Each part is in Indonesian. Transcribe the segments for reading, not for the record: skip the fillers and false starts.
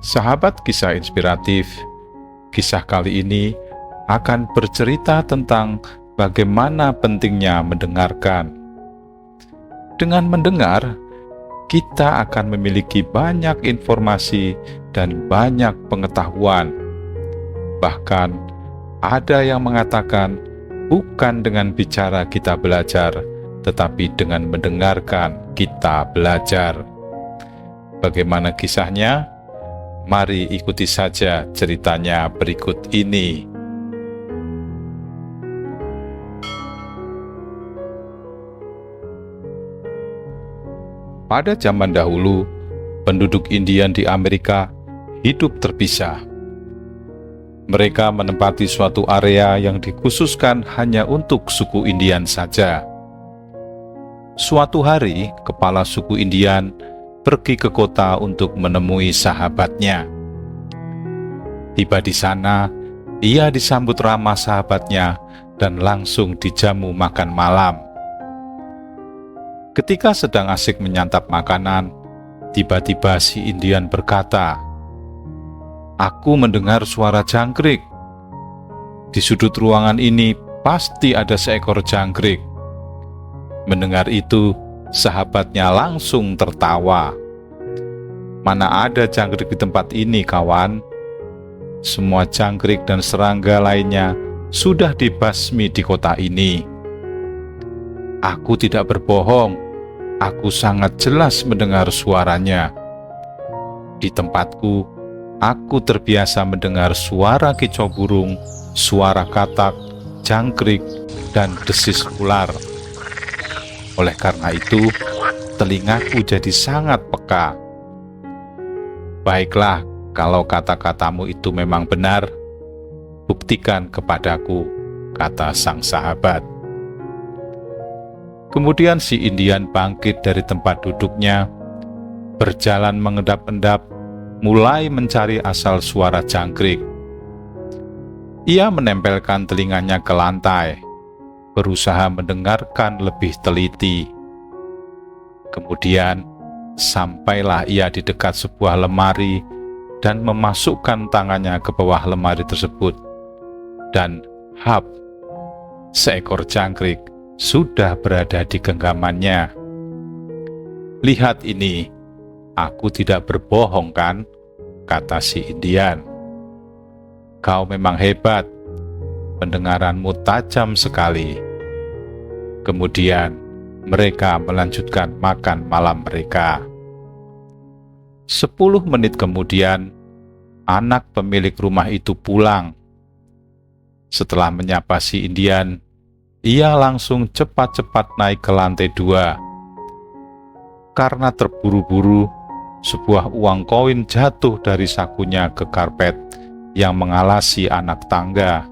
Sahabat kisah inspiratif, kisah kali ini akan bercerita tentang bagaimana pentingnya mendengarkan. Dengan mendengar, kita akan memiliki banyak informasi dan banyak pengetahuan. Bahkan, ada yang mengatakan bukan dengan bicara kita belajar, tetapi dengan mendengarkan kita belajar. Bagaimana kisahnya? Mari ikuti saja ceritanya berikut ini. Pada zaman dahulu, penduduk Indian di Amerika hidup terpisah. Mereka menempati suatu area yang dikhususkan hanya untuk suku Indian saja. Suatu hari, kepala suku Indian pergi ke kota untuk menemui sahabatnya. Tiba di sana, ia disambut ramah sahabatnya dan langsung dijamu makan malam. Ketika sedang asik menyantap makanan, tiba-tiba si Indian berkata, "Aku mendengar suara jangkrik. Di sudut ruangan ini pasti ada seekor jangkrik." Mendengar itu, sahabatnya langsung tertawa. "Mana ada jangkrik di tempat ini, kawan? Semua jangkrik dan serangga lainnya sudah dibasmi di kota ini." "Aku tidak berbohong, aku sangat jelas mendengar suaranya. Di tempatku, aku terbiasa mendengar suara kicau burung, suara katak, jangkrik, dan desis ular. Oleh karena itu, telingaku jadi sangat peka." "Baiklah, kalau kata-katamu itu memang benar, buktikan kepadaku," kata sang sahabat. Kemudian si Indian bangkit dari tempat duduknya, berjalan mengendap-endap, mulai mencari asal suara jangkrik. Ia menempelkan telinganya ke lantai, berusaha mendengarkan lebih teliti. Kemudian, sampailah ia di dekat sebuah lemari dan memasukkan tangannya ke bawah lemari tersebut. Dan hap, seekor jangkrik sudah berada di genggamannya. "Lihat ini, aku tidak berbohong kan?" kata si Indian. "Kau memang hebat, pendengaranmu tajam sekali." Kemudian mereka melanjutkan makan malam mereka. 10 menit kemudian, anak pemilik rumah itu pulang. Setelah menyapa si Indian, ia langsung cepat-cepat naik ke lantai 2. Karena terburu-buru, sebuah uang koin jatuh dari sakunya ke karpet yang mengalasi anak tangga.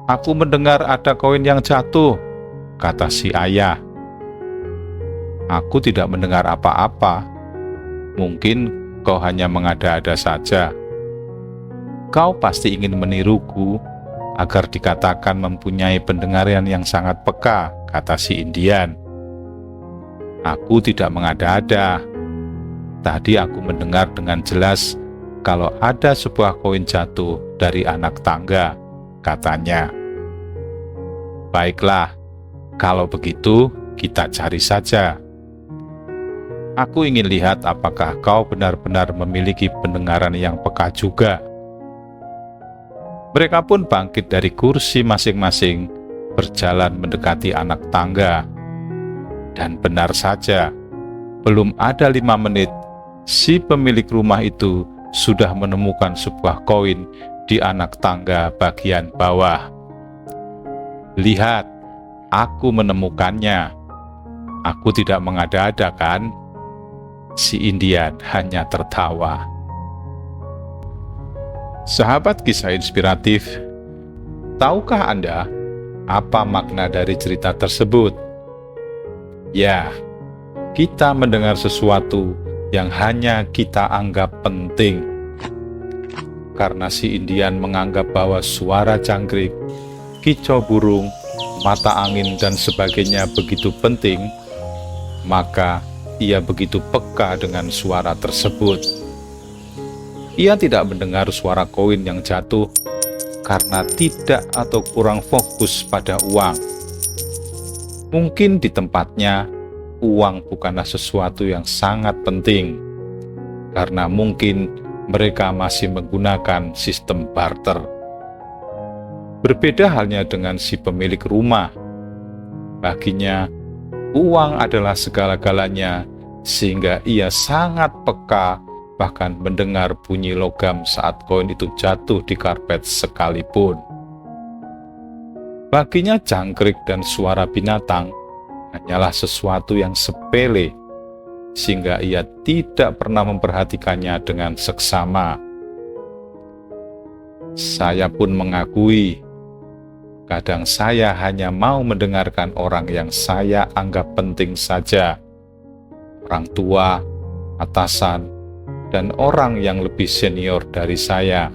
"Aku mendengar ada koin yang jatuh," kata si ayah. "Aku tidak mendengar apa-apa. Mungkin kau hanya mengada-ada saja. Kau pasti ingin meniruku agar dikatakan mempunyai pendengaran yang sangat peka," kata si Indian. "Aku tidak mengada-ada. Tadi aku mendengar dengan jelas kalau ada sebuah koin jatuh dari anak tangga," katanya. "Baiklah, kalau begitu kita cari saja. Aku ingin lihat apakah kau benar-benar memiliki pendengaran yang peka juga." Mereka pun bangkit dari kursi masing-masing, berjalan mendekati anak tangga. Dan benar saja, belum ada 5 menit, si pemilik rumah itu sudah menemukan sebuah koin di anak tangga bagian bawah. "Lihat, aku menemukannya. Aku tidak mengada-ada kan?" Si Indian hanya tertawa. Sahabat kisah inspiratif, tahukah Anda apa makna dari cerita tersebut? Ya, kita mendengar sesuatu yang hanya kita anggap penting. Karena si Indian menganggap bahwa suara jangkrik, kicau burung, mata angin, dan sebagainya begitu penting, maka ia begitu peka dengan suara tersebut. Ia tidak mendengar suara koin yang jatuh karena tidak atau kurang fokus pada uang. Mungkin di tempatnya, uang bukanlah sesuatu yang sangat penting, karena mungkin mereka masih menggunakan sistem barter. Berbeda halnya dengan si pemilik rumah. Baginya, uang adalah segala-galanya, sehingga ia sangat peka bahkan mendengar bunyi logam saat koin itu jatuh di karpet sekalipun. Baginya jangkrik dan suara binatang hanyalah sesuatu yang sepele, sehingga ia tidak pernah memperhatikannya dengan seksama. Saya pun mengakui, kadang saya hanya mau mendengarkan orang yang saya anggap penting saja, orang tua, atasan, dan orang yang lebih senior dari saya.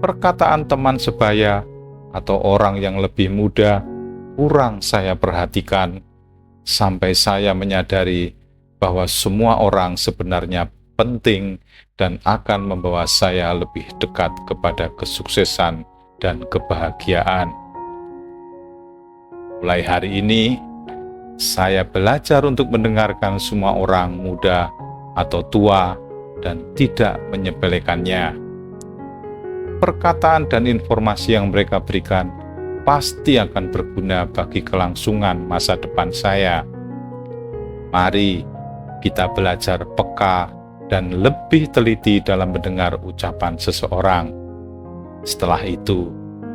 Perkataan teman sebaya atau orang yang lebih muda kurang saya perhatikan, sampai saya menyadari bahwa semua orang sebenarnya penting dan akan membawa saya lebih dekat kepada kesuksesan dan kebahagiaan. Mulai hari ini, saya belajar untuk mendengarkan semua orang, muda atau tua, dan tidak menyepelekannya. Perkataan dan informasi yang mereka berikan pasti akan berguna bagi kelangsungan masa depan saya. Mari kita belajar peka dan lebih teliti dalam mendengar ucapan seseorang. Setelah itu,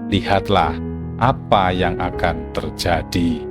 lihatlah apa yang akan terjadi.